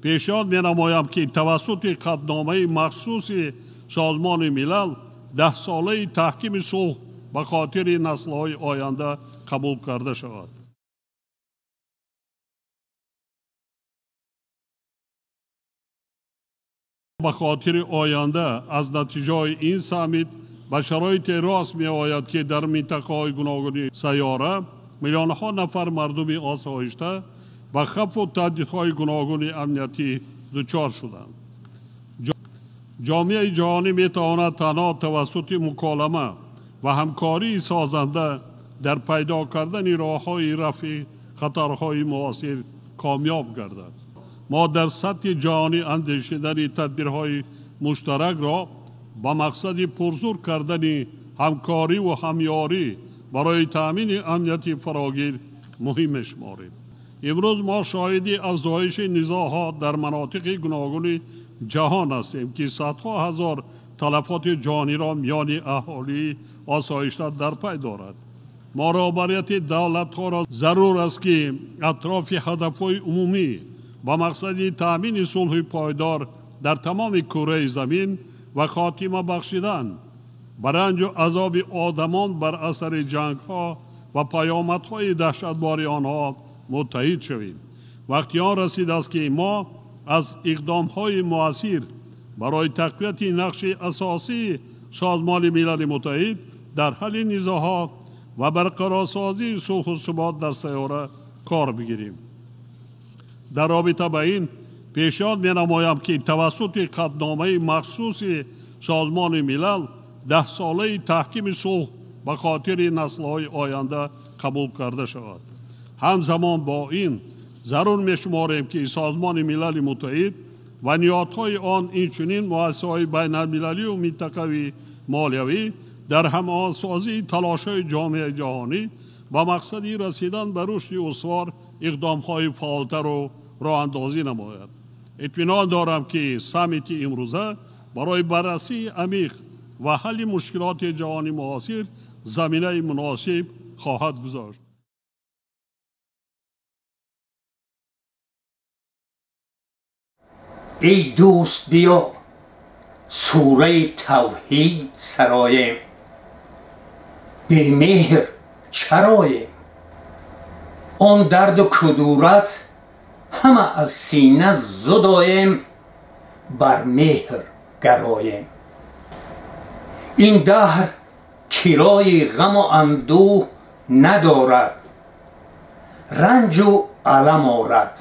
پیشنهاد می‌نمایم که توسط قطعنامه مخصوص سازمان ملل 10 ساله تحکیم صلح به خاطر نسل‌های آینده قبول کرده شود. به خاطر آینده از نتیجه این سمیت به شرایط راست می آید که در منطقه های گوناگون سیاره میلیون ها نفر مردم آسایشته و خف و تهدیدهای گوناگون امنیتی دچار شدند. جامعه جهانی می تواند تنها توسط مکالمه و همکاری سازنده در پیدا کردن راه‌های رفع خطرهای معاصر کامیاب گردد. ما در سطح جهانی اندیشیدن تدبیرهای مشترک را با مقصد پرزور کردن همکاری و همیاری برای تأمین امنیت فراگیر مهم می‌شماریم. امروز ما شاهد افزایش نزاع‌ها در مناطق گوناگون جهان هستیم که صدها هزار تلفات جانی را میان اهالی آسایشته در پی دارد. مراقبت دولت‌ها را ضرور است که اطراف هدف‌های عمومی با مقصد تأمین صلح پایدار در تمام کره زمین و خاتمه بخشیدن بر رنج و عذاب آدمان بر اثر جنگ‌ها و پیامدهای دهشتبار آنها متحد شویم. وقتی آن رسید است که ما از اقدام‌های مؤثر برای تقویت نقش اساسی سازمان ملل متحد در حل نزاع‌ها و برقرارسازی صلح و ثبات در سیاره کار بگیریم. در رابطه با این پیشنهاد می‌نمایم که توسط قطعنامه مخصوص سازمان ملل 10 ساله تحکیم صلح به خاطر نسل‌های آینده قبول کرده شود. همزمان با این ضرور می‌شماریم که سازمان ملل متحد و نهادهای آن اینچنین مؤسسه‌های بین‌المللی و منطقوی مالیوی در هماهنگسازی تلاش‌های جامعه جهانی با مقصد رسیدن به رشد استوار اقدام‌های فعالتر و راه‌اندازی نماید. اطمینان دارم که سمیت امروزه برای بررسی عمیق و حل مشکلات جهانی معاصر زمینه مناسب خواهد گذاشت. ای دوست بیا سوره توحید سرایم، بی مهر چرایم. آن درد و کدورت همه از سینه زدایم، بر مهر گرایم. این دهر کرای غم و اندوه ندارد، رنج و الم آرد.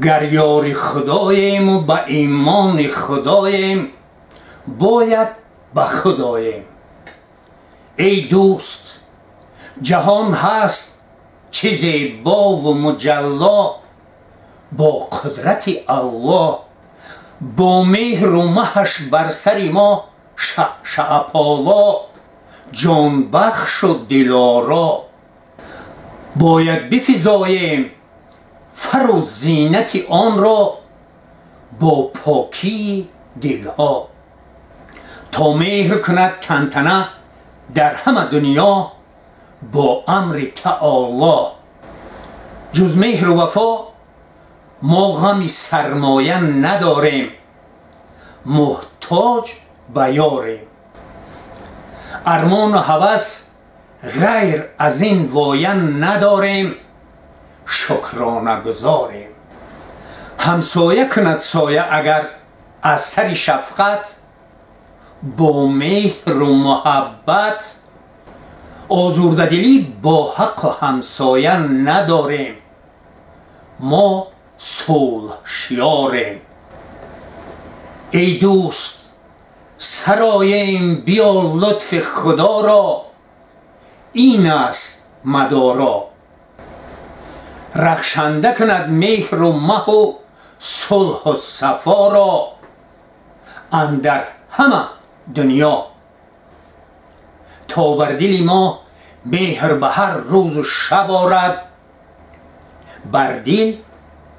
گر یار خداییم و به ایمان خداییم، باید به خداییم. ای دوست جهان هست چه زیبا و مجلا، با قدرت الله با مهر و مهش بر سر ما شعشع پالا، جان بخش و دلارا. باید بفزاییم فر و زینت آن را با پاکی دلها، تا مهر کند تنتنه در همه دنیا با امر تعالی. جز مهر و وفا ما غم سرمایه نداریم، محتاج به یاریم. ارمان و هوس غیر از این وایه نداریم، شکرانه گزاریم. همسایه کند سایه اگر از سر شفقت، با مهر و محبت. آزرده دلی با حق و همسایه نداریم، ما صلح شیاریم. ای دوست سرایم بیا لطف خدا را، این است مدارا. رخشنده کند مهر و مه و صلح و صفا را، اندر همه دنیا. تا بر دل ما مهر به هر روز و شب آرد، بر دل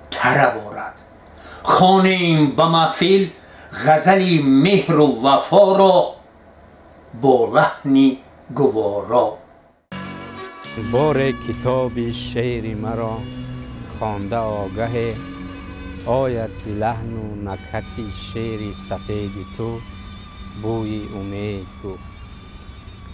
طرب آرد. خوانیم به محفل غزلی مهر و وفا را، با لحنی گوارا. بار کتاب شعر مرا خوانده آگه، آید ز لحن و نکهت شعر سفید تو بوی امید گفت.